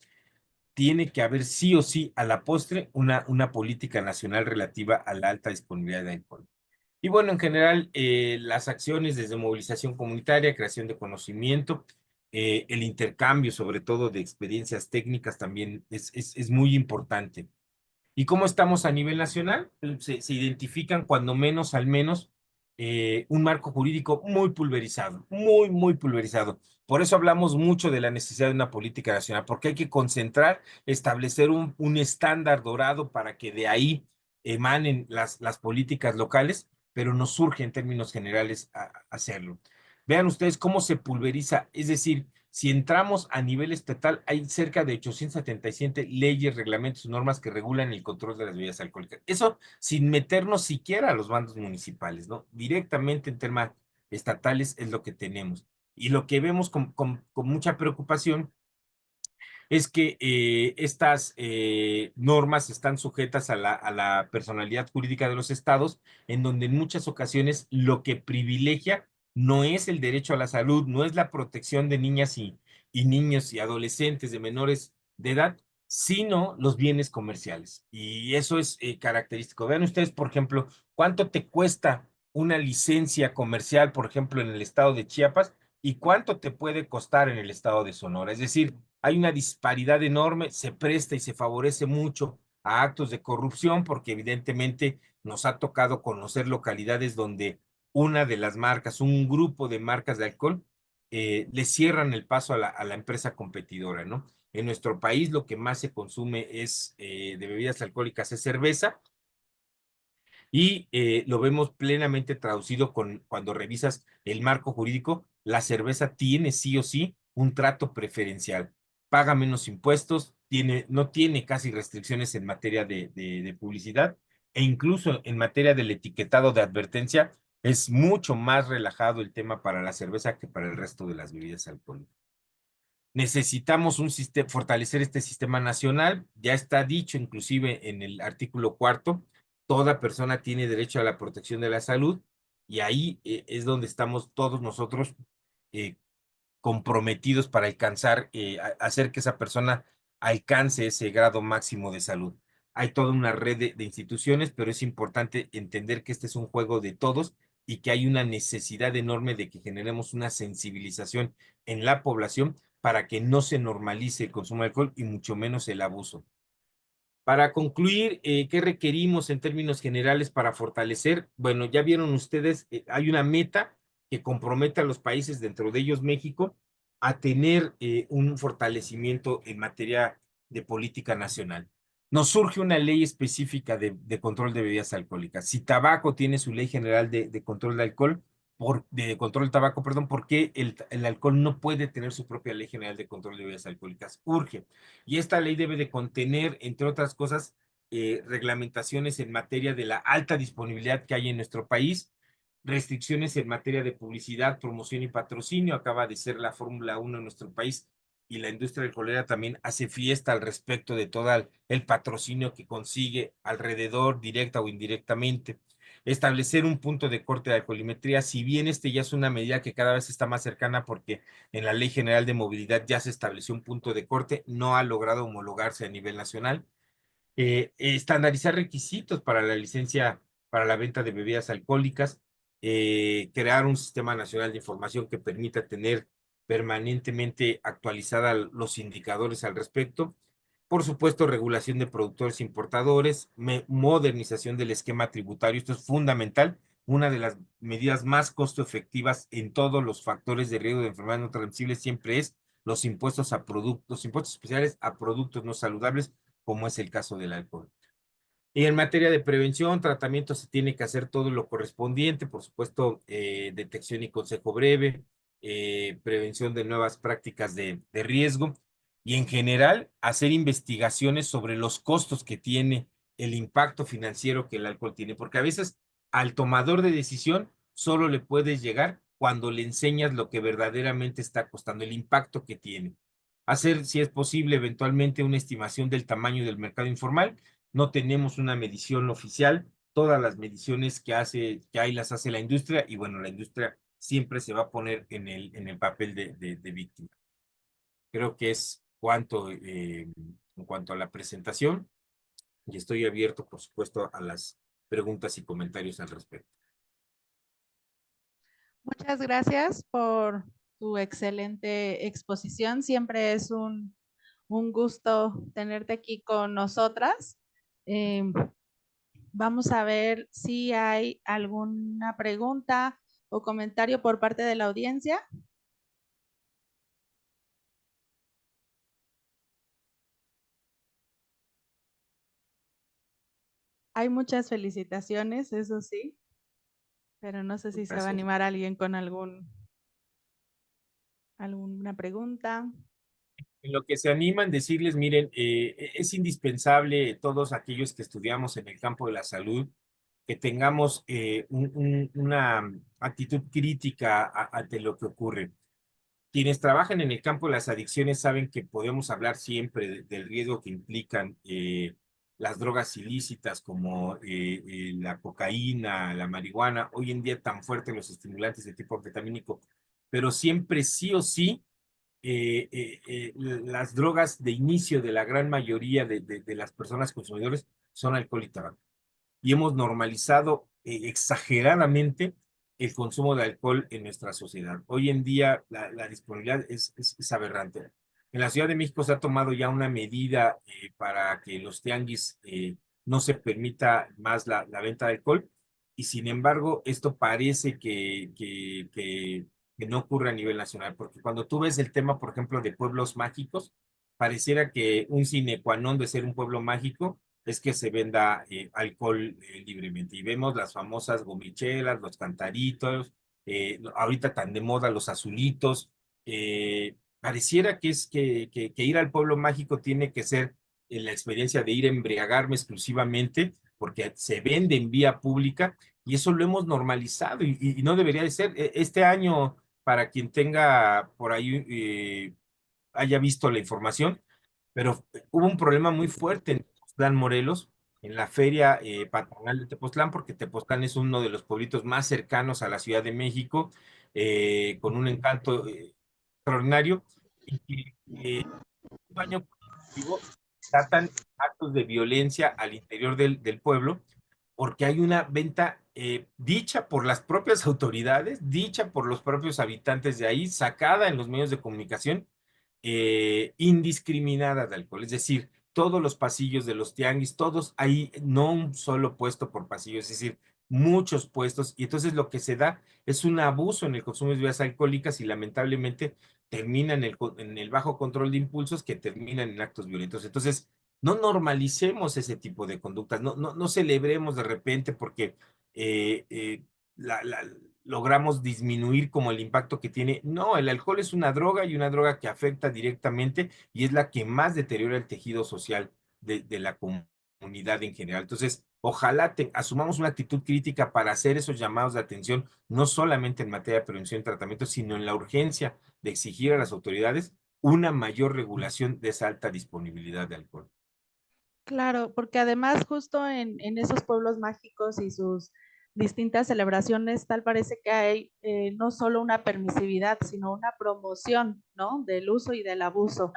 Speaker 2: tiene que haber sí o sí a la postre una política nacional relativa a la alta disponibilidad de alcohol. Y bueno, en general, las acciones desde movilización comunitaria, creación de conocimiento, el intercambio, sobre todo de experiencias técnicas, también es muy importante. ¿Y cómo estamos a nivel nacional? Se identifican cuando menos, al menos, un marco jurídico muy pulverizado, muy pulverizado. Por eso hablamos mucho de la necesidad de una política nacional, porque hay que concentrar, establecer un estándar dorado para que de ahí emanen las políticas locales, pero no surge en términos generales hacerlo. Vean ustedes cómo se pulveriza, es decir, si entramos a nivel estatal, hay cerca de 877 leyes, reglamentos y normas que regulan el control de las bebidas alcohólicas. Eso sin meternos siquiera a los bandos municipales, ¿no? Directamente en temas estatales es lo que tenemos. Y lo que vemos con mucha preocupación es que estas normas están sujetas a la personalidad jurídica de los estados, en donde en muchas ocasiones lo que privilegia no es el derecho a la salud, no es la protección de niñas y niños y adolescentes de menores de edad, sino los bienes comerciales. Y eso es característico. Vean ustedes, por ejemplo, cuánto te cuesta una licencia comercial, por ejemplo, en el estado de Chiapas y cuánto te puede costar en el estado de Sonora. Es decir, hay una disparidad enorme, se presta y se favorece mucho a actos de corrupción porque evidentemente nos ha tocado conocer localidades donde una de las marcas, un grupo de marcas de alcohol, le cierran el paso a la empresa competidora, ¿no? En nuestro país lo que más se consume es de bebidas alcohólicas es cerveza Y lo vemos plenamente traducido cuando revisas el marco jurídico, la cerveza tiene sí o sí un trato preferencial, paga menos impuestos, no tiene casi restricciones en materia de publicidad e incluso en materia del etiquetado de advertencia es mucho más relajado el tema para la cerveza que para el resto de las bebidas alcohólicas. Necesitamos fortalecer este sistema nacional. Ya está dicho inclusive en el artículo cuarto, toda persona tiene derecho a la protección de la salud y ahí es donde estamos todos nosotros eh, comprometidos para alcanzar, hacer que esa persona alcance ese grado máximo de salud. Hay toda una red de instituciones, pero es importante entender que este es un juego de todos y que hay una necesidad enorme de que generemos una sensibilización en la población para que no se normalice el consumo de alcohol y mucho menos el abuso. Para concluir, ¿qué requerimos en términos generales para fortalecer? Bueno, ya vieron ustedes, hay una meta que compromete a los países, dentro de ellos México, a tener un fortalecimiento en materia de política nacional. Nos surge una ley específica de control de bebidas alcohólicas. Si tabaco tiene su ley general de control de alcohol, de control del tabaco, perdón, ¿por qué el alcohol no puede tener su propia ley general de control de bebidas alcohólicas? Urge. Y esta ley debe de contener, entre otras cosas, reglamentaciones en materia de la alta disponibilidad que hay en nuestro país, restricciones en materia de publicidad, promoción y patrocinio. Acaba de ser la Fórmula 1 en nuestro país y la industria alcoholera también hace fiesta al respecto de todo el patrocinio que consigue alrededor, directa o indirectamente. Establecer un punto de corte de alcoholimetría, si bien este ya es una medida que cada vez está más cercana porque en la Ley General de Movilidad ya se estableció un punto de corte, no ha logrado homologarse a nivel nacional. Estandarizar requisitos para la licencia para la venta de bebidas alcohólicas, crear un sistema nacional de información que permita tener permanentemente actualizados los indicadores al respecto. Por supuesto, regulación de productores e importadores, modernización del esquema tributario, esto es fundamental. Una de las medidas más costo efectivas en todos los factores de riesgo de enfermedades no transmisibles siempre es los impuestos a productos, impuestos especiales a productos no saludables, como es el caso del alcohol. Y en materia de prevención, tratamiento, se tiene que hacer todo lo correspondiente, por supuesto, detección y consejo breve, prevención de nuevas prácticas de riesgo y en general hacer investigaciones sobre los costos que tiene el impacto financiero que el alcohol tiene, porque a veces al tomador de decisión solo le puedes llegar cuando le enseñas lo que verdaderamente está costando, el impacto que tiene. Hacer, si es posible, eventualmente una estimación del tamaño del mercado informal. No tenemos una medición oficial, todas las mediciones que hay las hace la industria y bueno, la industria siempre se va a poner en el papel de víctima. Creo que es en cuanto a la presentación y estoy abierto, por supuesto, a las preguntas y comentarios al respecto.
Speaker 3: Muchas gracias por tu excelente exposición. Siempre es un gusto tenerte aquí con nosotras. Vamos a ver si hay alguna pregunta o comentario por parte de la audiencia. Hay muchas felicitaciones, eso sí, pero no sé si se va a animar alguien con alguna pregunta.
Speaker 2: En lo que se animan, decirles, miren, es indispensable todos aquellos que estudiamos en el campo de la salud, que tengamos una actitud crítica ante lo que ocurre. Quienes trabajan en el campo de las adicciones saben que podemos hablar siempre del riesgo que implican las drogas ilícitas como la cocaína, la marihuana, hoy en día tan fuertes los estimulantes de tipo anfetamínico, pero siempre sí o sí las drogas de inicio de la gran mayoría de las personas consumidores son alcohol y tabaco. Y hemos normalizado exageradamente el consumo de alcohol en nuestra sociedad. Hoy en día la disponibilidad es aberrante. En la Ciudad de México se ha tomado ya una medida para que los tianguis no se permita más la venta de alcohol y sin embargo esto parece que no ocurre a nivel nacional, porque cuando tú ves el tema, por ejemplo, de pueblos mágicos, pareciera que un sine qua non de ser un pueblo mágico es que se venda alcohol libremente. Y vemos las famosas gomichelas, los cantaritos, ahorita tan de moda los azulitos. Pareciera que es que ir al pueblo mágico tiene que ser la experiencia de ir a embriagarme exclusivamente, porque se vende en vía pública y eso lo hemos normalizado y no debería de ser. Este año, para quien tenga por ahí, haya visto la información, pero hubo un problema muy fuerte en Tepoztlán, Morelos, en la feria patronal de Tepoztlán, porque Tepoztlán es uno de los pueblitos más cercanos a la Ciudad de México, con un encanto extraordinario, y que un año consecutivo datan actos de violencia al interior del pueblo, porque hay una venta dicha por las propias autoridades, dicha por los propios habitantes de ahí, sacada en los medios de comunicación, indiscriminada de alcohol. Es decir, todos los pasillos de los tianguis, todos ahí, no un solo puesto por pasillo, es decir, muchos puestos. Y entonces lo que se da es un abuso en el consumo de bebidas alcohólicas y lamentablemente termina en el bajo control de impulsos que terminan en actos violentos. Entonces, no normalicemos ese tipo de conductas, no celebremos de repente porque eh, eh, la, la, logramos disminuir como el impacto que tiene. No, el alcohol es una droga y una droga que afecta directamente y es la que más deteriora el tejido social de la comunidad en general. Entonces, ojalá asumamos una actitud crítica para hacer esos llamados de atención, no solamente en materia de prevención y tratamiento, sino en la urgencia de exigir a las autoridades una mayor regulación de esa alta disponibilidad de alcohol.
Speaker 3: Claro, porque además justo en esos pueblos mágicos y sus distintas celebraciones, tal parece que hay no solo una permisividad, sino una promoción, ¿no? Del uso y del abuso.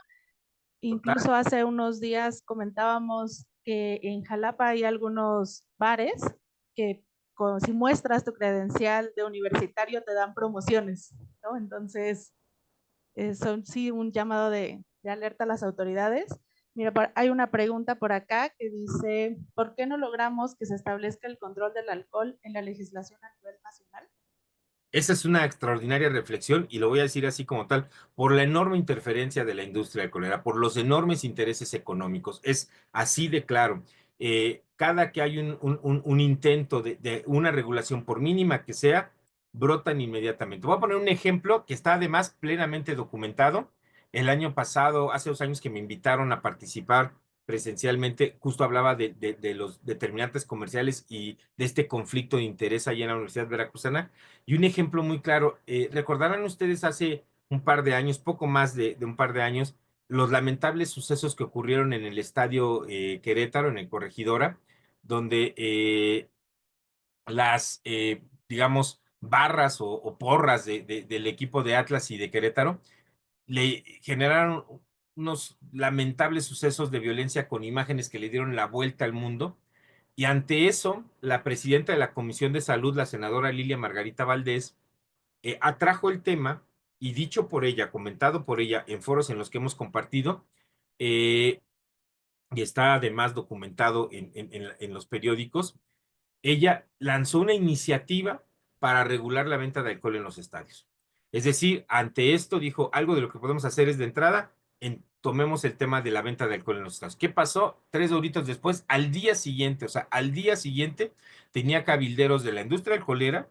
Speaker 3: Incluso hace unos días comentábamos que en Jalapa hay algunos bares que si muestras tu credencial de universitario te dan promociones, ¿no? Entonces, son sí un llamado de alerta a las autoridades. Mira, hay una pregunta por acá que dice, ¿por qué no logramos que se establezca el control del alcohol en la legislación a nivel nacional?
Speaker 2: Esa es una extraordinaria reflexión y lo voy a decir así como tal, por la enorme interferencia de la industria alcoholera, por los enormes intereses económicos. Es así de claro. Cada que hay un intento de una regulación, por mínima que sea, brotan inmediatamente. Voy a poner un ejemplo que está además plenamente documentado. El año pasado, hace 2 años que me invitaron a participar presencialmente, justo hablaba de los determinantes comerciales y de este conflicto de interés ahí en la Universidad Veracruzana. Y un ejemplo muy claro, recordarán ustedes hace un par de años, poco más de un par de años, los lamentables sucesos que ocurrieron en el estadio Querétaro, en el Corregidora, donde digamos, barras o porras del equipo de Atlas y de Querétaro le generaron unos lamentables sucesos de violencia con imágenes que le dieron la vuelta al mundo. Y ante eso, la presidenta de la Comisión de Salud, la senadora Lilia Margarita Valdés, atrajo el tema y dicho por ella, comentado por ella en foros en los que hemos compartido, eh, y está además documentado en los periódicos, ella lanzó una iniciativa para regular la venta de alcohol en los estadios. Es decir, ante esto dijo, algo de lo que podemos hacer es de entrada, tomemos el tema de la venta de alcohol en los estadios. ¿Qué pasó? 3 horitas después, al día siguiente, o sea, al día siguiente, tenía cabilderos de la industria alcoholera,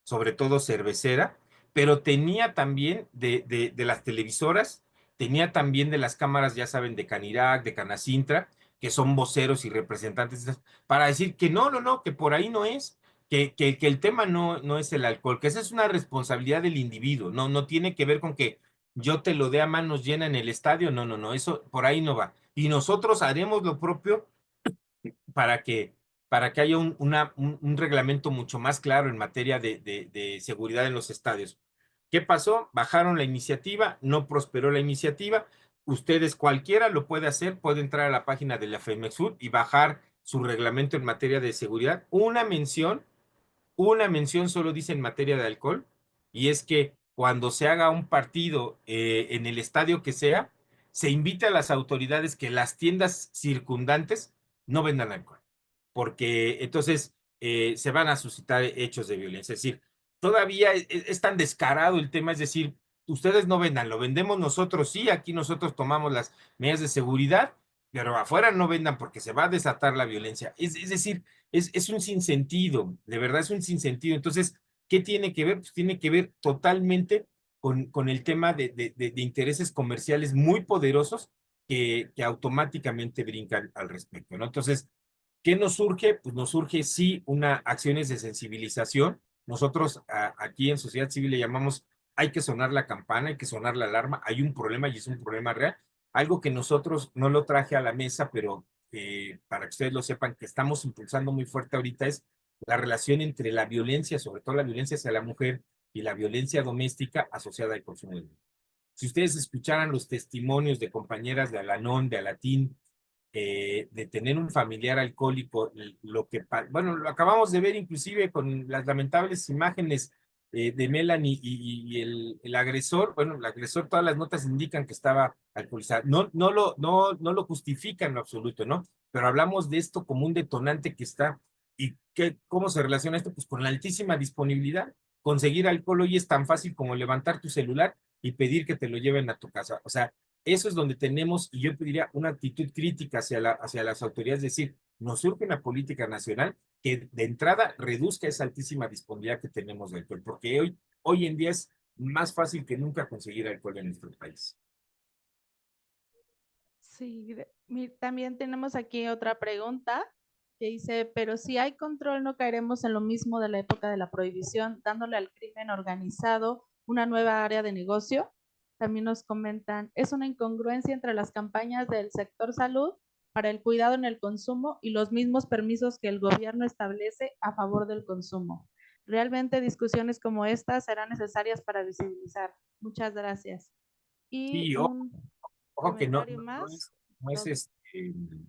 Speaker 2: sobre todo cervecera, pero tenía también de las televisoras, tenía también de las cámaras, ya saben, de Canirac, de Canacintra, que son voceros y representantes para decir que no, que por ahí no es, que el tema no es el alcohol, que esa es una responsabilidad del individuo, no tiene que ver con que yo te lo dé a manos llenas en el estadio, no, eso por ahí no va. Y nosotros haremos lo propio para que, para que haya un reglamento mucho más claro en materia de seguridad en los estadios. ¿Qué pasó? Bajaron la iniciativa, no prosperó la iniciativa. Ustedes cualquiera lo puede hacer, puede entrar a la página de la FEMEXUR y bajar su reglamento en materia de seguridad. Una mención solo dice en materia de alcohol, y es que cuando se haga un partido en el estadio que sea, se invita a las autoridades que las tiendas circundantes no vendan alcohol, porque entonces se van a suscitar hechos de violencia. Es decir, todavía es tan descarado el tema, es decir, ustedes no vendan, lo vendemos nosotros, sí, aquí nosotros tomamos las medidas de seguridad, pero afuera no vendan porque se va a desatar la violencia. Es decir, es un sinsentido, de verdad es un sinsentido. Entonces, ¿qué tiene que ver? Pues tiene que ver totalmente con el tema de intereses comerciales muy poderosos que automáticamente brincan al respecto, ¿no? Entonces, ¿qué nos surge? Pues nos surge sí una acciones de sensibilización. Nosotros aquí en sociedad civil le llamamos hay que sonar la campana, hay que sonar la alarma, hay un problema y es un problema real. Algo que nosotros no lo traje a la mesa, pero para que ustedes lo sepan, que estamos impulsando muy fuerte ahorita es la relación entre la violencia, sobre todo la violencia hacia la mujer y la violencia doméstica asociada al consumo de drogas. Si ustedes escucharan los testimonios de compañeras de Alanón, de Alatín, de tener un familiar alcohólico, lo que, bueno, lo acabamos de ver inclusive con las lamentables imágenes de Melanie y el agresor, bueno, el agresor, todas las notas indican que estaba alcoholizado. No lo justifican en lo absoluto, ¿no? Pero hablamos de esto como un detonante que está, ¿y cómo se relaciona esto? Pues con la altísima disponibilidad. Conseguir alcohol hoy es tan fácil como levantar tu celular y pedir que te lo lleven a tu casa. O sea, eso es donde tenemos, y yo pediría una actitud crítica hacia las autoridades, es decir, nos surge una política nacional que de entrada reduzca esa altísima disponibilidad que tenemos de alcohol, porque hoy en día es más fácil que nunca conseguir alcohol en nuestro país.
Speaker 3: Sí, también tenemos aquí otra pregunta que dice, pero si hay control no caeremos en lo mismo de la época de la prohibición, dándole al crimen organizado una nueva área de negocio. También nos comentan, es una incongruencia entre las campañas del sector salud para el cuidado en el consumo y los mismos permisos que el gobierno establece a favor del consumo. Realmente discusiones como estas serán necesarias para visibilizar. Muchas gracias. Y
Speaker 2: Sí,
Speaker 3: un
Speaker 2: ojo que
Speaker 3: comentario más.
Speaker 2: no es,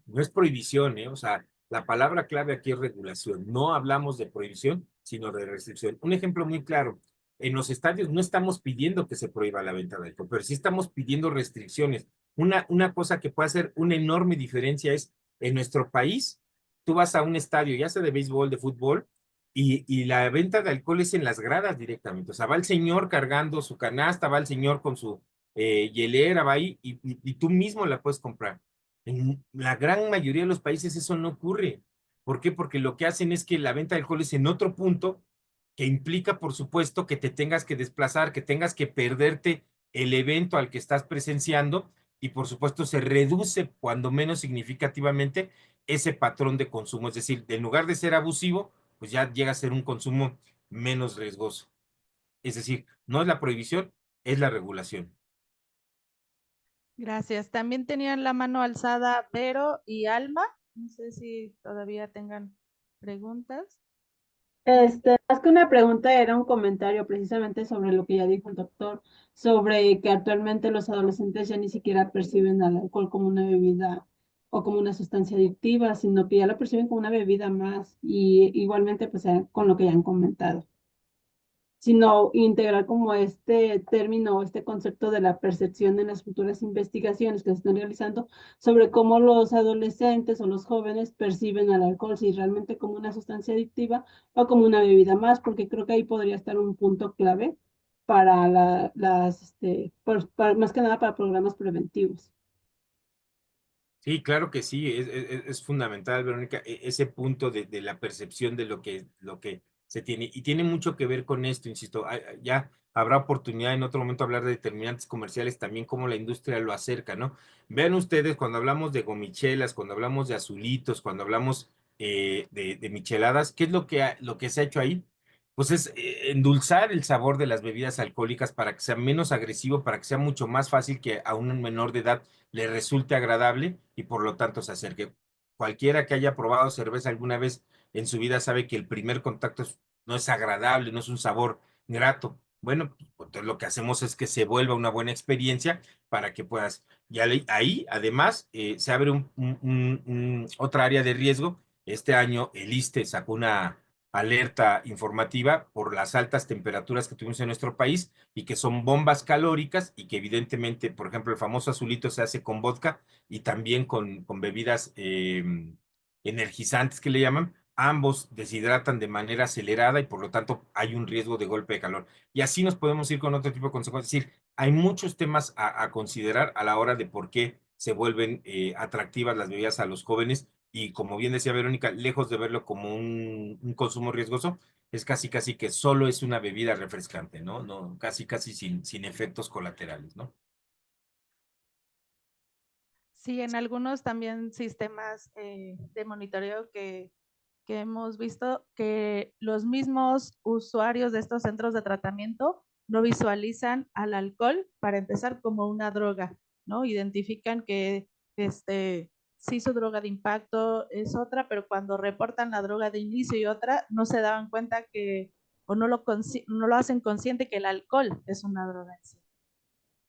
Speaker 2: no es prohibición, ¿eh? O sea, la palabra clave aquí es regulación. No hablamos de prohibición, sino de restricción. Un ejemplo muy claro, en los estadios no estamos pidiendo que se prohíba la venta de alcohol, pero sí estamos pidiendo restricciones. Una cosa que puede hacer una enorme diferencia es, en nuestro país, tú vas a un estadio, ya sea de béisbol, de fútbol, y la venta de alcohol es en las gradas directamente. O sea, va el señor cargando su canasta, va el señor con su hielera, va ahí y tú mismo la puedes comprar. En la gran mayoría de los países eso no ocurre. ¿Por qué? Porque lo que hacen es que la venta de alcohol es en otro punto que implica, por supuesto, que te tengas que desplazar, que tengas que perderte el evento al que estás presenciando y, por supuesto, se reduce, cuando menos significativamente, ese patrón de consumo. Es decir, en lugar de ser abusivo, pues ya llega a ser un consumo menos riesgoso. Es decir, no es la prohibición, es la regulación.
Speaker 3: Gracias. También tenían la mano alzada Vero y Alma. No sé si todavía tengan preguntas.
Speaker 4: Más que una pregunta, era un comentario precisamente sobre lo que ya dijo el doctor, sobre que actualmente los adolescentes ya ni siquiera perciben al alcohol como una bebida o como una sustancia adictiva, sino que ya lo perciben como una bebida más, y igualmente pues con lo que ya han comentado, sino integrar como este término, este concepto de la percepción en las futuras investigaciones que se están realizando sobre cómo los adolescentes o los jóvenes perciben al alcohol, si realmente como una sustancia adictiva o como una bebida más, porque creo que ahí podría estar un punto clave para más que nada para programas preventivos.
Speaker 2: Sí, claro que sí, es fundamental, Verónica, ese punto de la percepción de lo que se tiene. Y tiene mucho que ver con esto, insisto, ya habrá oportunidad en otro momento hablar de determinantes comerciales, también cómo la industria lo acerca, ¿no? Vean ustedes, cuando hablamos de gomichelas, cuando hablamos de azulitos, cuando hablamos de micheladas, ¿qué es lo que se ha hecho ahí? Pues es endulzar el sabor de las bebidas alcohólicas para que sea menos agresivo, para que sea mucho más fácil que a un menor de edad le resulte agradable y por lo tanto se acerque. Cualquiera que haya probado cerveza alguna vez en su vida sabe que el primer contacto no es agradable, no es un sabor grato. Bueno, pues lo que hacemos es que se vuelva una buena experiencia para que puedas. Y ahí, además, se abre otra área de riesgo. Este año el ISSSTE sacó una alerta informativa por las altas temperaturas que tuvimos en nuestro país y que son bombas calóricas y que evidentemente, por ejemplo, el famoso azulito se hace con vodka y también con bebidas energizantes que le llaman. Ambos deshidratan de manera acelerada y por lo tanto hay un riesgo de golpe de calor. Y así nos podemos ir con otro tipo de consecuencias. Es decir, hay muchos temas a considerar a la hora de por qué se vuelven atractivas las bebidas a los jóvenes y como bien decía Verónica, lejos de verlo como un consumo riesgoso, es casi que solo es una bebida refrescante, ¿no? No, casi sin efectos colaterales, ¿no?
Speaker 3: Sí, en algunos también sistemas de monitoreo que hemos visto que los mismos usuarios de estos centros de tratamiento no visualizan al alcohol para empezar como una droga, ¿no? Identifican que sí su droga de impacto es otra, pero cuando reportan la droga de inicio y otra, no se daban cuenta que, o no lo hacen consciente que el alcohol es una droga en sí.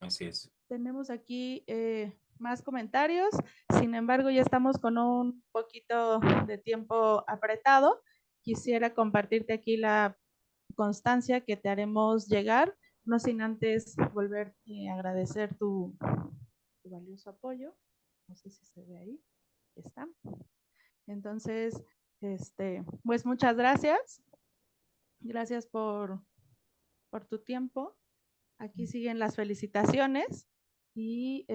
Speaker 2: Así es.
Speaker 3: Tenemos aquí más comentarios, sin embargo ya estamos con un poquito de tiempo apretado. Quisiera compartirte aquí la constancia que te haremos llegar, no sin antes volver a agradecer tu valioso apoyo. No sé si se ve ahí, aquí está. Entonces, pues muchas gracias. Gracias por tu tiempo. Aquí siguen las felicitaciones y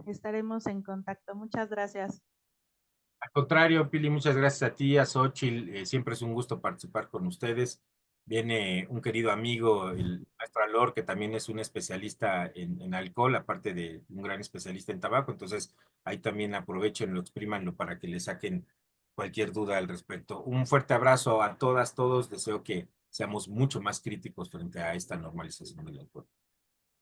Speaker 3: estaremos en contacto. Muchas gracias.
Speaker 2: Al contrario, Pili, muchas gracias a ti, a Xochitl. Siempre es un gusto participar con ustedes. Viene un querido amigo, el maestro Alor, que también es un especialista en alcohol, aparte de un gran especialista en tabaco. Entonces, ahí también aprovechenlo, exprímanlo para que le saquen cualquier duda al respecto. Un fuerte abrazo a todas, todos. Deseo que seamos mucho más críticos frente a esta normalización del alcohol.